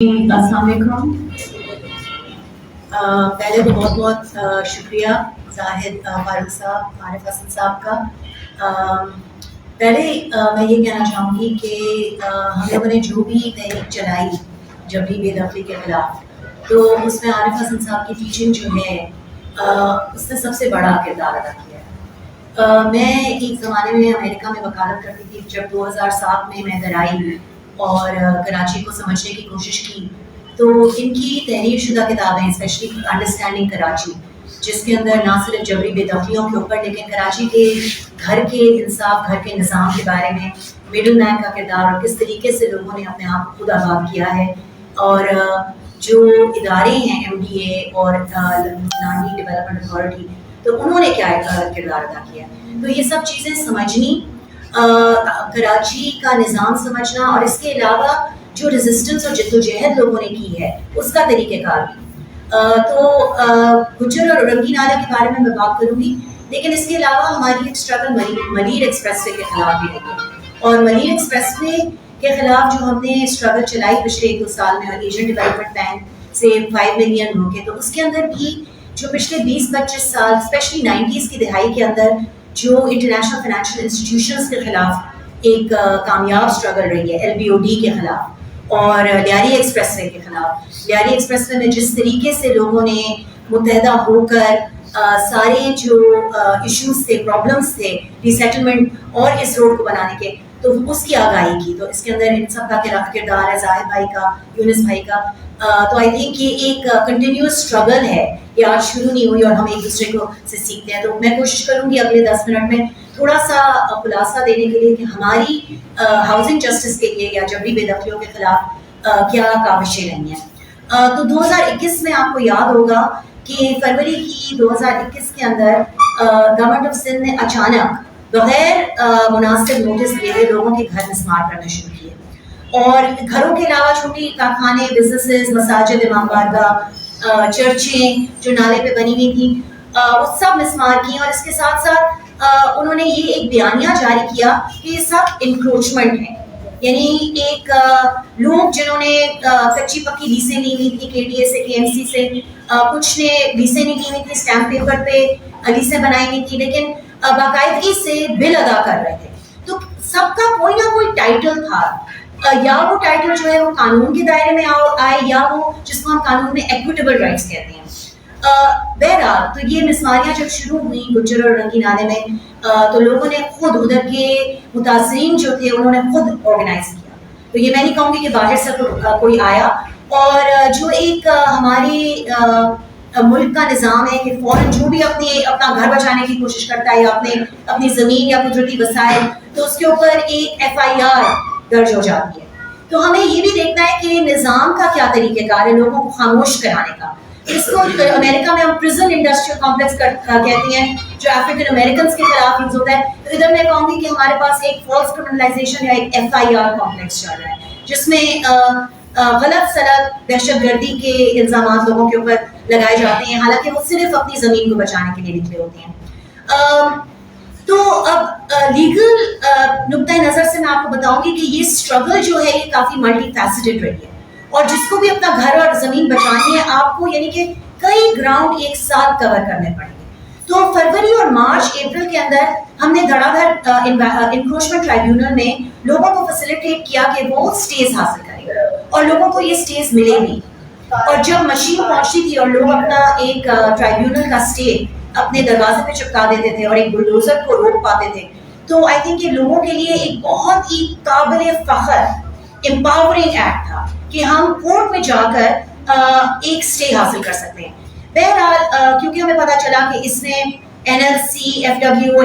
السلام علیکم. پہلے تو بہت بہت شکریہ زاہد فاروق صاحب، عارف حسن صاحب کا. پہلے میں یہ کہنا چاہوں گی کہ ہم لوگوں نے جو بھی تحریک چلائی جبری بے دخلی کے خلاف، تو اس میں عارف حسن صاحب کی ٹیچنگ جو ہے اس نے سب سے بڑا کردار ادا کیا ہے. میں ایک زمانے میں امریکہ میں وکالت کرتی تھی. جب 2007 میں ادھر آئی اور کراچی کو سمجھنے کی کوشش کی، تو ان کی تحریر شدہ کتابیں اسپیشلی انڈرسٹینڈنگ کراچی، جس کے اندر نہ صرف جبری بے دخلیوں کے اوپر لیکن کراچی کے گھر کے انصاف، گھر کے نظام کے بارے میں، مڈل مین کا کردار اور کس طریقے سے لوگوں نے اپنے آپ کو خود آباد کیا ہے، اور جو ادارے ہیں ایم ڈی اے اور نانڈی ڈیولپمنٹ اتھارٹی، تو انہوں نے کیا کردار ادا کیا. تو یہ سب چیزیں سمجھنی، کراچی کا نظام سمجھنا، اور اس کے علاوہ جو ریزسٹنس اور جدوجہد لوگوں نے کی ہے اس کا طریقہ کار بھی. تو گجر اور اورنگی نالہ کے بارے میں بات کروں گی، لیکن اس کے علاوہ ہماری ایک اسٹرگل ملیر ایکسپریس وے کے خلاف بھی رہی ہے. اور ملیر ایکسپریس وے کے خلاف جو ہم نے اسٹرگل چلائی پچھلے 1-2 سال میں، اور ایشین ڈیولپمنٹ بینک سے 5 ملین روکے، تو اس کے اندر بھی جو پچھلے 20-25 سال اسپیشلی 90s کی دہائی کے اندر جو انٹرنیشنل فائنینشیل انسٹیٹیوشنز کے خلاف ایک کامیاب اسٹرگل رہی ہے، LBOD کے خلاف اور لیاری ایکسپریس وے کے خلاف. لیاری ایکسپریس وے میں جس طریقے سے لوگوں نے متحدہ ہو کر سارے جو ایشوز تھے، پرابلمس تھے ری سیٹلمنٹ اور اس روڈ کو بنانے کے، تو اس کی آگاہی کی. تو اس کے اندر ان سب کا کردار ہے، زاہد بھائی کا، یونس بھائی کا. تو آئی تھنک یہ ایک کنٹینیوس اسٹرگل ہے، یہ آج شروع نہیں ہوئی اور ہم ایک دوسرے کو سے سیکھتے ہیں. تو میں کوشش کروں گی اگلے 10 منٹ میں تھوڑا سا خلاصہ دینے کے لیے کہ ہماری ہاؤسنگ جسٹس کے لیے یا جبری بے دخلیوں کے خلاف کیا کاوشیں رہی ہیں. تو 2021 میں آپ کو یاد ہوگا کہ فروری کی 2021 کے اندر گورنمنٹ آف سندھ نے اچانک بغیر مناسب نوٹس دیے ہوئے لوگوں کے گھر مسمار کرنا شروع کیے، اور گھروں کے علاوہ چھوٹی کارخانے، بزنسز، مساجد، امام بارگاہ، چرچیں جو نالے پہ بنی ہوئی تھیں، وہ سب مسمار کی. اور اس کے ساتھ ساتھ انہوں نے یہ ایک بیانیہ جاری کیا کہ یہ سب انکروچمنٹ ہے. یعنی ایک لوگ جنہوں نے کچی پکی لیسیں لی ہوئی تھی KDA سے، KMC سے، کچھ نے لیسیں نہیں لی ہوئی تھی، اسٹیمپ پیپر پہ لیسیں بنائی ہوئی تھی، لیکن باقاعدگی سے بل ادا کر رہے تھے. تو سب کا کوئی نہ کوئی ٹائٹل تھا، یا وہ ٹائٹل جو ہے وہ قانون کے دائرے میں آئے، یا وہ جس کو ہم قانون میں ایکویٹیبل رائٹس کہتے ہیں. بہرحال تو یہ مسماریاں جب شروع ہوئی گجر اور اورنگی نالے میں، تو لوگوں نے خود ادھر کے متاثرین جو تھے انہوں نے خود آرگنائز کیا. تو یہ میں نہیں کہوں گی کہ باہر سے کوئی آیا، اور جو ایک ہمارے ملک کا نظام ہے کہ فوراً جو بھی اپنا گھر بچانے کی کوشش کرتا ہے یا اپنی زمین یا قدرتی وسائل، تو اس کے اوپر ایک FIR درج ہو جاتی ہے. تو ہمیں یہ بھی دیکھنا ہے کہ نظام کا کیا طریقہ کار ہے لوگوں کو خاموش کرانے کا. اس کو امریکہ میں ہم پرزن انڈسٹریل کمپلیکس کہتے ہیں، جو افریقن امریکنس کے خلاف یوز ہوتا ہے. تو ادھر میں کہوں گی کہ ہمارے پاس ایک فالس کرمنلائزیشن یا ایک FIR کمپلیکس چل رہا ہے، جس میں غلط سلط دہشت گردی کے الزامات لوگوں کے اوپر لگائے جاتے ہیں، حالانکہ وہ صرف اپنی زمین کو بچانے کے لیے نکلے ہوتے ہیں. تو اب لیگل نقطۂ نظر سے میں آپ کو بتاؤں گی کہ یہ اسٹرگل جو ہے یہ کافی ملٹی فیسیٹڈ رہی ہے، اور جس کو بھی اپنا گھر اور زمین بچانی ہے آپ کو یعنی کہ کئی گراؤنڈ ایک ساتھ کور کرنے پڑیں گے. تو فروری اور مارچ اپریل کے اندر ہم نے دھڑا دھڑ انکروچمنٹ ٹرائیبیونل میں لوگوں کو فیسیلیٹیٹ کیا کہ وہ سٹیز حاصل کریں، اور لوگوں کو یہ سٹیز ملے بھی. اور جب مشین پہنچتی تھی اور لوگ اپنا ایک ٹرائیبیونل کا سٹے اپنے دروازے پہ چپکا دیتے تھے اور ایک بلڈوزر کو روک پاتے تھے، تو آئی تھنک یہ لوگوں کے لیے ایک بہت ہی قابل فخر امپاورنگ ایکٹ تھا کہ ہم کورٹ میں جا کر ایک سٹے حاصل کر سکتے ہیں. بہرحال کیونکہ ہمیں پتہ چلا کہ اس میں NLC، FW،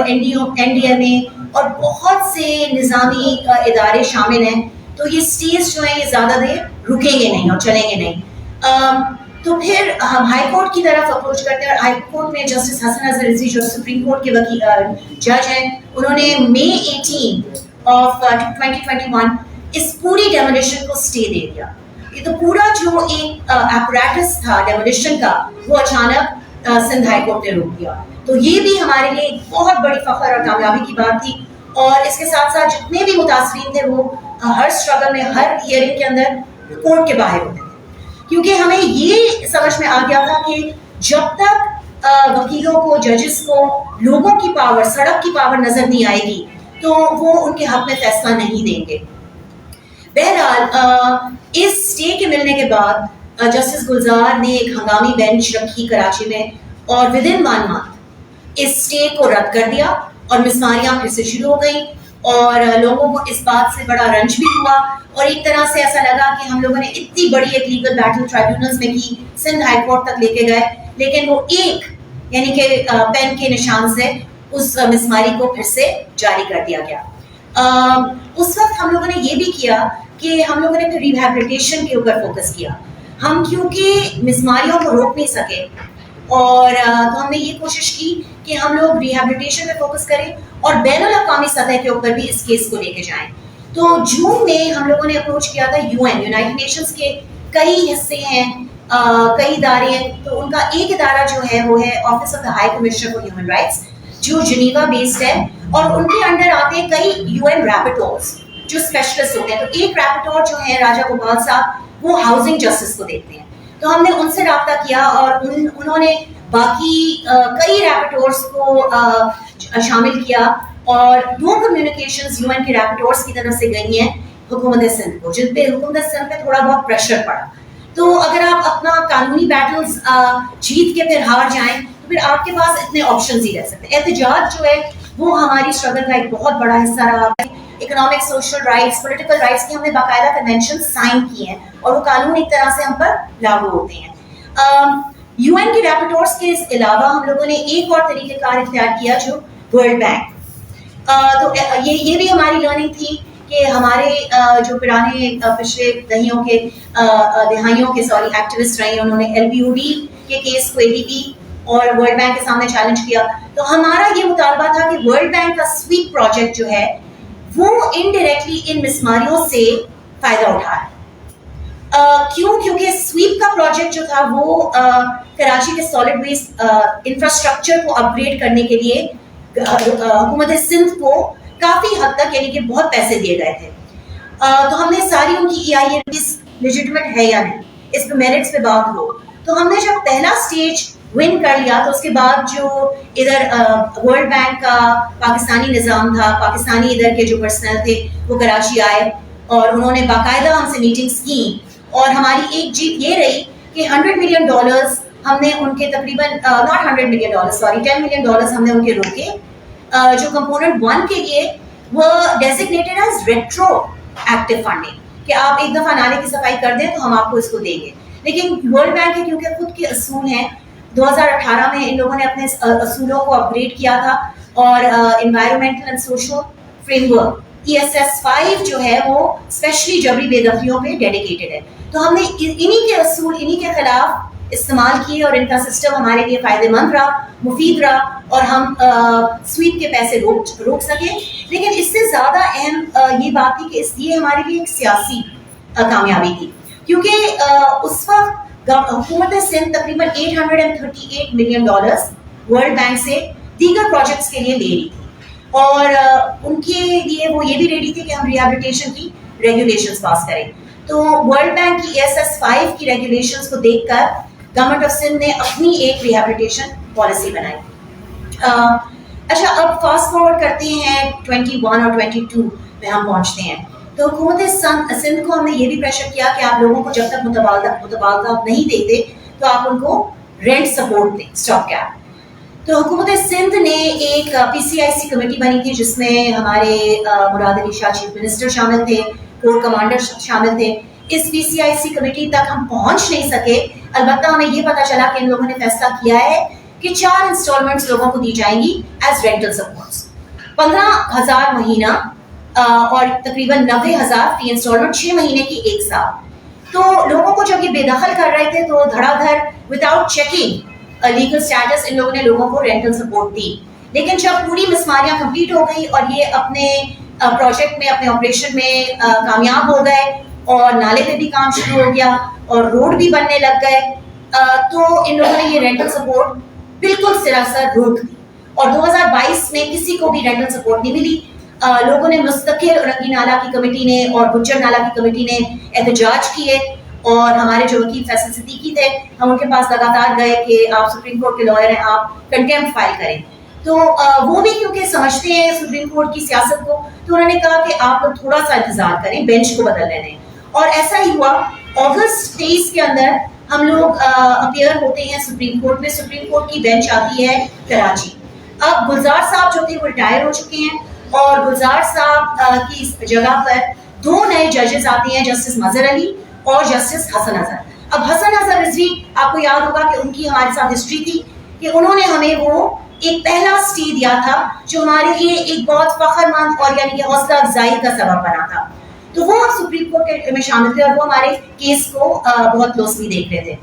NDMA اور بہت سے نظامی ادارے شامل ہیں، تو یہ سٹیز جو ہیں یہ زیادہ دیر رکیں گے نہیں اور چلیں گے نہیں. تو پھر ہم ہائی کورٹ کی طرف اپروچ کرتے ہیں، اور ہائی کورٹ میں جسٹس حسن اظہر رضوی جو سپریم کورٹ کے جج ہیں، انہوں نے May 18 of 2021 اس پوری ڈیمولیشن کو سٹے دے دیا. یہ تو پورا جو ایک ایپریٹس تھا ڈیمولیشن کا وہ اچانک سندھ ہائی کورٹ نے روک دیا. تو یہ بھی ہمارے لیے ایک بہت بڑی فخر اور کامیابی کی بات تھی. اور اس کے ساتھ ساتھ جتنے بھی متاثرین تھے وہ ہر اسٹرگل میں، ہر ہیئرنگ کے اندر کورٹ کے باہر ہوتے تھے. کیونکہ ہمیں یہ سمجھ میں آ گیا تھا کہ جب تک وکیلوں کو, ججز کو لوگوں کی پاور, سڑک کی پاور نظر نہیں آئے گی تو وہ ان کے حق میں فیصلہ نہیں دیں گے. بہرحال اس اسٹے کے ملنے کے بعد جسٹس گلزار نے ایک ہنگامی بینچ رکھی کراچی میں اور ود ان 1 month اس اسٹے کو رد کر دیا اور مسماریاں پھر سے شروع ہو گئیں اور لوگوں کو اس بات سے بڑا رنج بھی ہوا اور ایک طرح سے ایسا لگا کہ ہم لوگوں نے اتنی بڑی ایک لیگل بیٹل ٹرائبیونلز میں کی, سندھ ہائی کورٹ تک لے کے گئے, لیکن وہ ایک یعنی کہ پین کے نشان سے اس مسماری کو پھر سے جاری کر دیا گیا. اس وقت ہم لوگوں نے یہ بھی کیا کہ ہم لوگوں نے ریہیبلیٹیشن کے اوپر فوکس کیا. ہم کیونکہ مسماریوں کو روک نہیں سکے اور تو ہم نے یہ کوشش کی کہ ہم لوگ ریہیبلیٹیشن پہ فوکس کریں اور بین الاقوامی سطح کے اوپر بھی اس کیس کو لے کے جائیں. تو جون میں ہم لوگوں نے اپروچ کیا تھا یونائٹڈ نیشنز کے کئی حصے ہیں, کئی ادارے ہیں. تو ان کا ایک ادارہ جو ہے وہ ہے office of the high commissioner for human rights جو جنیوا بیسڈ ہے اور ان کے انڈر آتے ہیں کئی UN ریپٹورز جو اسپیشلسٹ ہوتے ہیں. تو ایک ریپٹور جو ہے راجا گوپال صاحب وہ ہاؤسنگ جسٹس کو دیکھتے ہیں. تو ہم نے ان سے رابطہ کیا اور انہوں نے باقی کئی ریپٹورز کو شامل کیا اور 2 کمیونیکیشنز UN کے ریپٹورز کی طرف سے گئی ہیں حکومت سندھ کو, جن پہ حکومت سندھ پہ تھوڑا بہت پریشر پڑا. تو اگر آپ اپنا قانونی بیٹلز جیت کے پھر ہار جائیں تو پھر آپ کے پاس اتنے آپشنز ہی رہ سکتے ہیں. احتجاج جو ہے وہ ہماری اسٹرگل کا ایک بہت بڑا حصہ رہا ہے. Economic, social rights, political rights کی ہم نے باقاعدہ کنونشن سائن کی ہیں اور وہ قانون ایک طرح سے ہم پر لاگو ہوتے ہیں. UN کے ریپٹورز کے علاوہ ہم لوگوں نے ایک اور طریقہ کار اختیار کیا جو ورلڈ بینک. تو یہ بھی ہماری لرننگ تھی کہ ہمارے جو پرانے پچھلے دہائیوں کے ایکٹیوسٹ رہے ہیں انہوں نے LBOD کے کیس کو ADB اور ورلڈ بینک کے سامنے چیلنج کیا. تو ہمارا یہ مطالبہ تھا کہ ورلڈ بینک کا سویپ پروجیکٹ جو ہے وہ انڈائریکٹلی ان مسماریوں سے فائدہ اٹھائے. کیوں؟ کیونکہ سویپ کا پروجیکٹ جو تھا وہ کراچی کے سالڈ ویسٹ انفراسٹرکچر کو اپ گریڈ کرنے کے لیے حکومت سندھ کو کافی حد تک یعنی کہ بہت پیسے دیے گئے تھے. تو ہم نے ساری ان کی EIA لیجیٹمیٹ ہے یا نہیں, اس پہ میرٹس پہ بات ہو. تو ہم نے جب پہلا اسٹیج ون کر لیا تو اس کے بعد جو ادھر ورلڈ بینک کا پاکستانی نظام تھا, پاکستانی ادھر کے جو پرسنل تھے وہ کراچی آئے اور انہوں نے باقاعدہ ہم سے میٹنگس کی اور ہماری ایک جیت یہ رہی کہ $100 million ہم نے ان کے تقریباً ناٹ $100 million $10 million ہم نے ان کے روکے جو کمپوننٹ 1 کے لیے وہ designated as retro active funding کہ آپ ایک دفعہ نالے کی صفائی کر دیں تو ہم آپ کو اس کو دیں گے. لیکن ورلڈ بینک کے کیونکہ خود کے اصول ہیں 2018 میں ان لوگوں نے اپنے اصولوں کو اپ گریڈ کیا تھا اور environmental and social frame work ESS5 جو ہے وہ اسپیشلی جبری بے دخلیوں پہ ڈیڈیکیٹڈ ہے. تو ہم نے انہی کے اصول انہی کے خلاف استعمال کیے اور ان کا سسٹم ہمارے لیے فائدہ مند رہا, مفید رہا اور ہم سویپ کے پیسے روک سکے. لیکن اس سے زیادہ اہم یہ بات تھی کہ اس لیے ہمارے لیے ایک سیاسی کامیابی تھی کیونکہ اس وقت حکومت سندھ تقریباً $838 million ورلڈ بینک سے دیگر پروجیکٹس کے لیے لے رہی تھی اور ان کے لیے وہ یہ بھی ریڈی تھی کہ ہم ریہیبلیٹیشن کی ریگولیشنز پاس کریں. تو ورلڈ بینک کی ESS5 کی ریگولیشنز کو دیکھ کر گورنمنٹ آف سندھ نے اپنی ایک ریہیبلیٹیشن پالیسی بنائی. اچھا اب فاسٹ فارورڈ کرتے ہیں 21 اور 22 میں ہم پہنچتے ہیں. تو حکومت سندھ کو ہم نے یہ بھی پریشر کیا کہ آپ لوگوں کو جب تک متبادلہ نہیں دیتے تو آپ ان کو رینٹ سپورٹ دیں, اسٹاپ کیپ. تو حکومت سندھ نے ایک PCIC کمیٹی بنی تھی جس میں ہمارے مراد علی شاہ چیف منسٹر شامل تھے, کور کمانڈر شامل تھے. اس PCIC کمیٹی تک ہم پہنچ نہیں سکے. البتہ ہمیں یہ پتہ چلا کہ ان لوگوں نے فیصلہ کیا ہے کہ 4 انسٹالمنٹس لوگوں کو دی جائیں گی ایز رینٹل سپورٹس, 15,000 مہینہ اور تقریباً 90,000 فی انسٹالمنٹ 6 مہینے کی 1 سال. تو لوگوں کو جب یہ بے دخل کر رہے تھے تو دھڑا دھڑ وداؤٹ چیکنگ لیگل اسٹیٹس ان لوگوں نے لوگوں کو رینٹل سپورٹ دی. لیکن جب پوری مسماریاں کمپلیٹ ہو گئی اور یہ اپنے پروجیکٹ میں اپنے آپریشن میں کامیاب ہو گئے اور نالے پہ بھی کام شروع ہو گیا اور روڈ بھی بننے لگ گئے تو ان لوگوں نے یہ رینٹل سپورٹ بالکل سراسر روک دی اور 2022 میں کسی کو بھی رینٹل سپورٹ نہیں ملی. لوگوں نے مستقل رنگی نالا کی کمیٹی نے اور گجر نالا کی کمیٹی نے احتجاج کیے اور ہمارے جو وکیل فیصل صدیقی تھے ہم ان کے پاس لگاتار گئے کہ آپ سپریم کورٹ کے لائر ہیں, آپ کنٹیمپٹ فائل کریں. تو وہ بھی کیونکہ سمجھتے ہیں سپریم کورٹ کی سیاست کو, تو انہوں نے کہا کہ آپ لوگ تھوڑا سا انتظار کریں, بینچ کو بدل لینے. اور ایسا ہی ہوا. اگست 23 کے اندر ہم لوگ اپیئر ہوتے ہیں سپریم کورٹ میں. سپریم کورٹ کی بینچ آتی ہے کراچی. اب گلزار صاحب جو تھے وہ ریٹائر ہو چکے ہیں, اور گلزار صاحب کی جگہ پر 2 نئے ججز آتے ہیں, جسٹس مظہر علی اور جسٹس حسن اظہر. اب حسن اظہر رضوی آپ کو یاد ہوگا کہ ان کی ہمارے ساتھ ہسٹری تھی کہ انہوں نے ہمیں وہ ایک پہلا اسٹے دیا تھا جو ہمارے لیے ایک بہت فخر مند اور یعنی کہ حوصلہ افزائی کا سبب بنا تھا. تو وہ سپریم کورٹ میں شامل تھے اور وہ ہمارے کیس کو بہت کلوزلی دیکھ رہے تھے.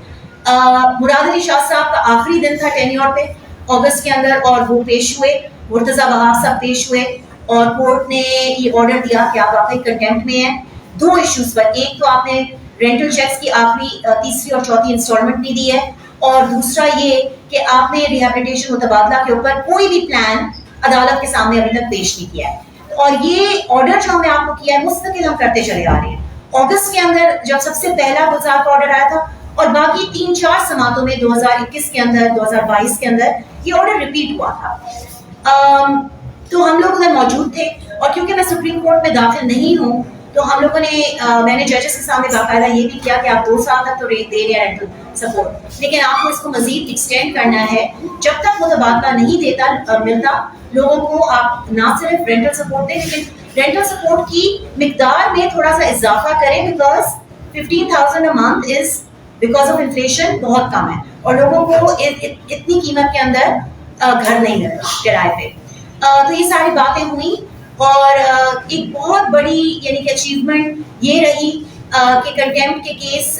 مراد علی شاہ صاحب کا آخری دن تھا ٹینیور پہ اگست کے اندر, اور وہ پیش ہوئے. مرتضیٰ وہاب صاحب پیش ہوئے اور کورٹ نے یہ آرڈر دیا کہ آپ واقعی کنٹیمپٹ میں ہیں 2 ایشوز پر. ایک تو آپ نے رینٹل چیکس کی آخری تیسری اور چوتھی انسٹالمنٹ نہیں دی ہے, اور دوسرا یہ کہ آپ نے ریہیبلیٹیشن و تبادلہ کے اوپر کوئی بھی پلان عدالت کے سامنے ابھی تک پیش نہیں کیا ہے. اور یہ آرڈر جو ہم نے آپ کو کیا ہے مستقل ہم کرتے چلے آ رہے ہیں. اگست کے اندر جب سب سے پہلا گلزار کا آرڈر آیا تھا, اور باقی 3-4 سماعتوں میں 2021 کے اندر 2022 کے اندر یہ آرڈر ریپیٹ ہوا تھا. تو ہم لوگ ادھر موجود تھے, اور کیونکہ میں سپریم کورٹ میں داخل نہیں ہوں تو ہم لوگوں نے میں نے ججز کے سامنے باقاعدہ یہ بھی کیا کہ آپ 2 سال تک تو دے رہے ہیں رینٹل سپورٹ, لیکن آپ کو اس کو مزید ایکسٹینڈ کرنا ہے. جب تک وہ تبادلہ نہیں ملتا لوگوں کو, آپ نہ صرف رینٹل سپورٹ دیں لیکن رینٹل سپورٹ کی مقدار میں تھوڑا سا اضافہ کریں, because 15,000 a month is because of inflation بہت کم ہے, اور لوگوں کو اتنی قیمت کے اندر گھر نہیں ملتا کرائے پہ. تو یہ ساری باتیں ہوئیں, اور ایک بہت بڑی یعنی کہ اچیومنٹ یہ رہی کہ کنٹیمپٹ کے کیس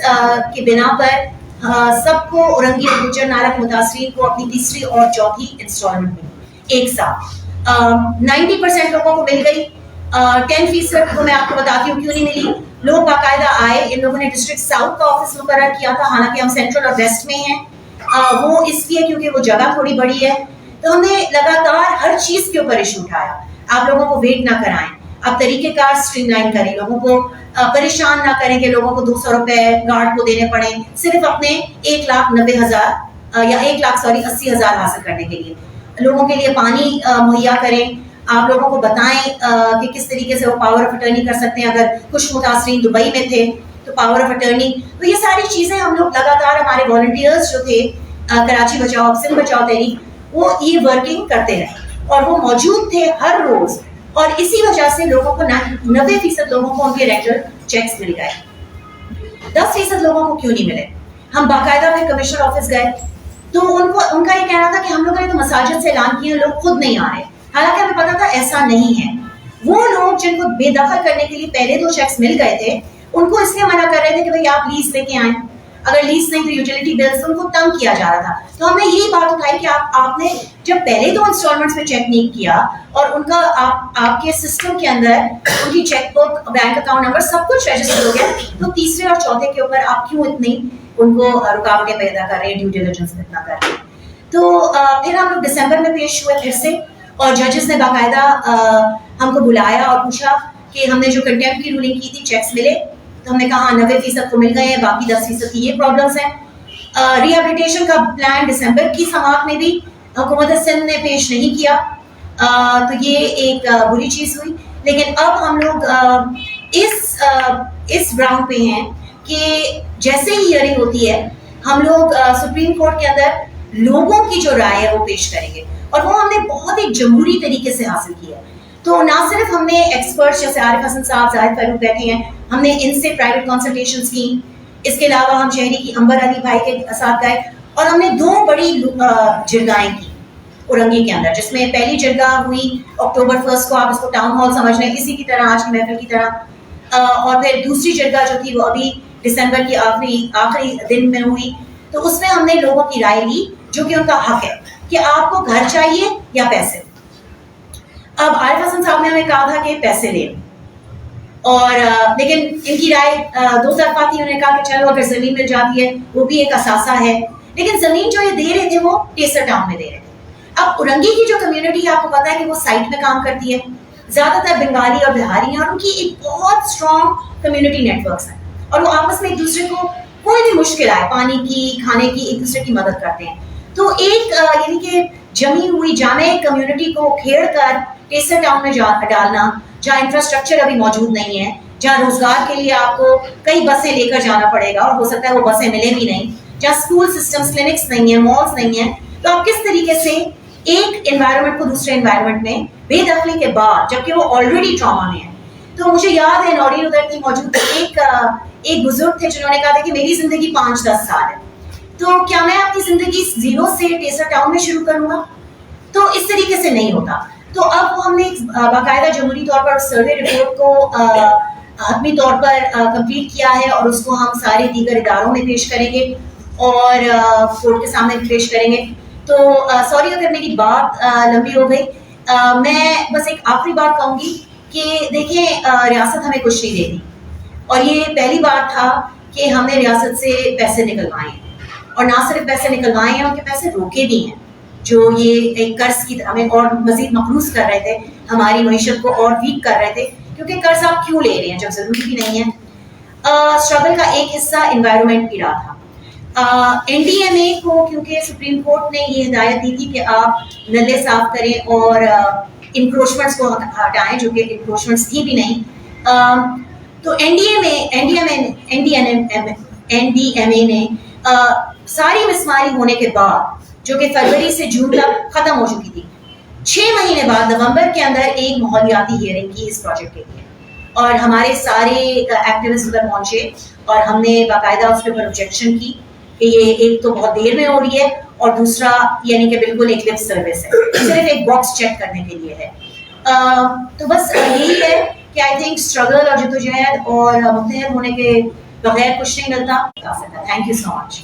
کے بنا پر سب کو اورنگی اور گجر نالہ کے متاثرین کو اپنی تیسری اور چوتھی انسٹالمنٹ ملی ایک ساتھ. 90% لوگوں کو مل گئی. 10% کو میں آپ کو بتاتی ہوں کیوں نہیں ملی. لوگ باقاعدہ آئے, ان لوگوں نے ڈسٹرکٹ ساؤتھ کا آفس مقرر کیا تھا, حالانکہ ہم سینٹرل اور ویسٹ میں ہیں. وہ اس لیے کیونکہ وہ جگہ تھوڑی بڑی ہے. تو ہم نے لگاتار ہر چیز کے اوپر ایشو اٹھایا. آپ لوگوں کو ویٹ نہ کرائیں, آپ طریقہ کار اسٹریم لائن کریں, لوگوں کو پریشان نہ کریں کہ لوگوں کو 200 روپے گارڈ کو دینے پڑیں صرف اپنے 1,90,000 یا 1,80,000 حاصل کرنے کے لیے. لوگوں کے لیے پانی مہیا کریں. آپ لوگوں کو بتائیں کہ کس طریقے سے وہ پاور آف اٹرنی کر سکتے ہیں. اگر کچھ متاثرین دبئی میں تھے تو پاور آف اٹرنی. تو یہ ساری چیزیں ہم لوگ لگاتار, ہمارے والنٹیئرس جو تھے کراچی بچاؤ سندھ بچاؤ تحریک, وہ یہ ورکنگ کرتے رہے, اور وہ موجود تھے ہر روز. اور اسی وجہ سے لوگوں کو 90% لوگوں کو ان کے رینٹل چیکس مل گئے. 10% لوگوں کو کیوں نہیں ملے. ہم باقاعدہ پھر کمشنر آفس گئے, تو ان کا یہ کہنا تھا کہ ہم لوگوں نے تو مساجد سے اعلان کیا, لوگ خود نہیں آ رہے. حالانکہ ہمیں پتا تھا ایسا نہیں ہے. وہ لوگ جن کو بے دخل کرنے کے لیے پہلے 2 چیکس مل گئے تھے, ان کو اس لیے منع کر رہے تھے کہ بھائی آپ لیز لے کے آئیں, اگر لیز نہیں تو یوٹیلیٹی بلز, ان کو تنگ کیا جا رہا تھا. تو ہم نے یہی بات اٹھائی کہ آپ نے جب پہلے 2 انسٹالمنٹس میں چیک نہیں کیا, اور ان کا آپ کے سسٹم کے اندر ان کی cheque book, bank account number سب کچھ رجسٹر ہو گیا, تو تیسرے اور چوتھے کے اوپر آپ کیوں اتنی ان کو رکاوٹیں پیدا کر رہے ہیں, ڈیو ڈیلیجنس اتنا کر رہے ہیں. تو پھر ہم لوگ دسمبر میں پیش ہوئے پھر سے, اور ججز نے باقاعدہ ہم کو بلایا اور پوچھا کہ ہم نے جو کنٹیمپٹ کی رولنگ کی تھی چیکس ملے. تو ہم نے کہا 90% کو مل گئے ہیں, باقی 10% کی یہ پرابلمس ہیں. ریہیبلیٹیشن کا پلان دسمبر کی سماعت میں بھی حکومت سندھ نے پیش نہیں کیا, تو یہ ایک بری چیز ہوئی. لیکن اب ہم لوگ اس راؤنڈ پہ ہیں کہ جیسے ہی ہیئرنگ ہوتی ہے ہم لوگ سپریم کورٹ کے اندر لوگوں کی جو رائے ہے وہ پیش کریں گے, اور وہ ہم نے بہت ایک جمہوری طریقے سے حاصل کیا ہے. تو نہ صرف ہم نے ایکسپرٹس جیسے عارف حسن صاحب, زاہد فاروق بیٹھے ہیں, ہم نے ان سے پرائیویٹ کنسلٹیشنز کی. اس کے علاوہ ہم شہری کی امبر علی بھائی کے ساتھ گئے, اور ہم نے 2 بڑی جرگائیں کی اورنگی کے اندر, جس میں پہلی جرگہ ہوئی اکتوبر 1 کو, آپ اس کو ٹاؤن ہال سمجھ لیں, اسی کی طرح آج کی محفل کی طرح. اور پھر دوسری جرگہ جو تھی وہ ابھی دسمبر کی آخری دن میں ہوئی. تو اس میں ہم نے لوگوں کی رائے لی, جو کہ ان کا حق ہے کہ آپ کو گھر چاہیے یا پیسے. اب عارف حسن صاحب نے ہمیں کہا تھا کہ پیسے لیں, اور لیکن ان کی رائے 2 طرفہ تھی. انہوں نے کہا کہ چلو اگر زمین مل جاتی ہے وہ بھی ایک اثاثہ ہے, لیکن زمین جو یہ دے رہے تھے وہ ٹیسر ٹاؤن میں دے رہے تھے. اب اورنگی کی جو کمیونٹی آپ کو پتا ہے کہ وہ سائٹ میں کام کرتی ہے, زیادہ تر بنگالی اور بہاری ہیں, اور ان کی ایک بہت اسٹرانگ کمیونٹی نیٹ ورکس ہیں. اور وہ آپس میں ایک دوسرے کو کوئی بھی مشکل آئے پانی کی کھانے کی ایک دوسرے کی مدد کرتے ہیں. تو ایک یعنی کہ جمی ہوئی جامع کمیونٹی کو کھیڑ کر ٹیسر ٹاؤن میں ڈالنا جہاں انفراسٹرکچر ابھی موجود نہیں ہے, جہاں روزگار کے لیے آپ کو کئی بسیں لے کر جانا پڑے گا اور ہو سکتا ہے وہ بسیں ملیں بھی نہیں, جہاں اسکول سسٹمس کلینکس نہیں ہیں مالس نہیں ہیں, تو آپ کس طریقے سے ایک انوائرمنٹ کو دوسرے انوائرمنٹ میں بے دخلی کے بعد جبکہ وہ آلریڈی ٹراما میں ہے. تو مجھے یاد ہے نوری ادھر کی موجود ایک بزرگ تھے جنہوں نے کہا تھا کہ میری زندگی 5-10 سال ہے, تو کیا میں اپنی زندگی زیرو سے ٹیسر ٹاؤن میں شروع کروں گا؟ تو اس طریقے سے نہیں ہوتا. تو اب ہم نے باقاعدہ جمہوری طور پر سروے رپورٹ کو حتمی طور پر کمپلیٹ کیا ہے اور اس کو ہم سارے دیگر اداروں میں پیش کریں گے اور کورٹ کے سامنے پیش کریں گے. تو سوری اگر میری بات لمبی ہو گئی, میں بس ایک آخری بات کہوں گی کہ دیکھیں ریاست ہمیں کچھ نہیں دیتی, اور یہ پہلی بار تھا کہ ہم نے ریاست سے پیسے نکلوائے ہیں, اور نہ صرف پیسے نکلوائے ہیں ان کے پیسے روکے بھی ہیں جو یہ ایک قرض کی ہمیں اور مزید مقروض کر رہے تھے, ہماری معیشت کو اور ویک کر رہے تھے, کیونکہ قرض آپ کیوں لے رہے ہیں جب ضروری بھی نہیں ہے. اسٹرگل کا ایک حصہ انوائرمنٹ بھی رہا تھا. این ڈی ایم اے کو کیونکہ سپریم کورٹ نے یہ ہدایت دی تھی کہ آپ نلے صاف کریں اور انکروچمنٹس کو ہٹائیں جو کہ انکروچمنٹس تھی بھی نہیں, تو این ڈی ایم اے نے ساری مسماری ہونے کے بعد جو کہ فروری سے جون تک ختم ہو چکی تھی, 6 مہینے بعد نومبر کے اندر ایک ماحولیاتی ہیئرنگ کی اس پروجیکٹ کے لیے, اور ہمارے سارے ایکٹیوسٹ ادھر پہنچے اور ہم نے باقاعدہ اس کے اوپر آبجیکشن کی کہ یہ ایک تو بہت دیر میں ہو رہی ہے اور دوسرا یعنی کہ بالکل ایک لپ سروس ہے, صرف ایک باکس چیک کرنے کے لیے ہے. تو بس یہی ہے کہ آئی تھنک اسٹرگل اور جدوجہد اور متحد ہونے کے بغیر کچھ نہیں ملتا. Thank you so much.